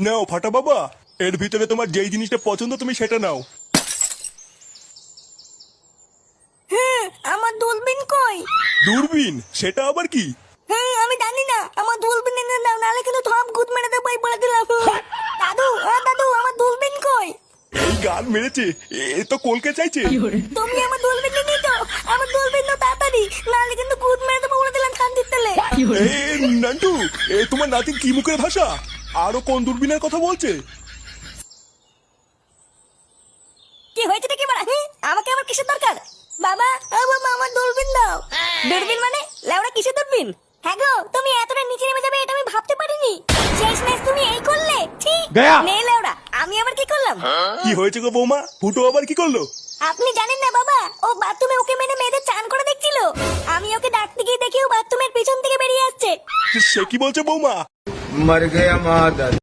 নাও ফাটা বাবা, এর ভিতরে তোমার যেই জিনিসটা পছন্দ তুমি সেটা নাও। হ্যাঁ, আমার দূরবীন কই? দূরবীন? সেটা আবার কি? হ্যাঁ, আমি জানি না। আমার দূরবীন এনে দাও, নাহলে কিন্তু থপ গুদ মেরে দেবো এই বলে দিলাম। দাদু, দাদু, আমার দূরবীন কই? এই গান মেরেছে, এ তো কলকে চাইছে। তুমি আমার দূরবীন নিয়ে তো, আমার দূরবীন তো তাড়াতাড়ি, নাহলে কিন্তু গুদ মেরে দেবো বলে দিলাম শান্তির তেলে। এ নান্টু, এ তোমার নাতির কি মুখের ভাষা? আরো কোন দূরবীনের কথা বলছে? কি হয়েছে নাকি বলা? আমাকে আবার কিসের দরকার? বাবা, ও বাবা, আমার দূরবীন দাও। দূরবীন মানে? লেওড়া কিসের দূরবীন? হ্যাঁ গো, তুমি এতটা নিচে নেমে যাবে এটা আমি ভাবতে পারিনি। শেষমেশ তুমি এই করলে? ঠিক নে লেওড়া, আমি আবার কি করলাম? কি হয়েছে গো বৌমা? ফুটো আবার কি করলো? আপনি জানেন না বাবা, ও বাথরুমে ওকে মেরে মেয়েদের চান করে দেখছিল। আমি ওকে ডাকতে গিয়ে দেখি ও বাথরুমের পিছন থেকে বেরিয়ে আসছে। সে কি বলছে বৌমা? मर गया मादर।